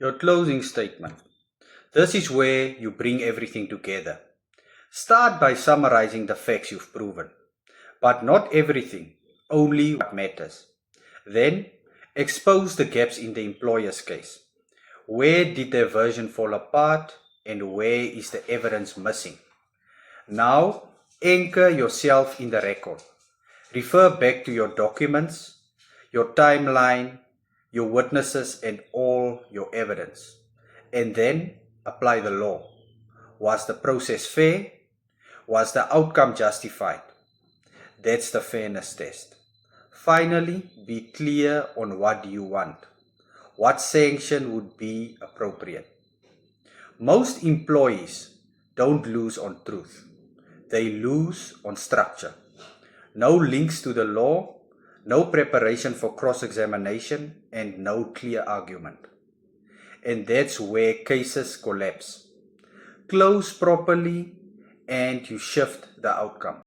Your closing statement. This is where you bring everything together. Start by summarizing the facts you've proven, but not everything, only what matters. Then, expose the gaps in the employer's case. Where did their version fall apart and where is the evidence missing? Now, anchor yourself in the record. Refer back to your documents, your timeline, your witnesses, and all your evidence. And then apply the law. Was the process fair? Was the outcome justified? That's the fairness test. Finally, be clear on what you want. What sanction would be appropriate? Most employees don't lose on truth. They lose on structure. No links to the law, no preparation for cross-examination, and no clear argument. And that's where cases collapse. Close properly and you shift the outcome.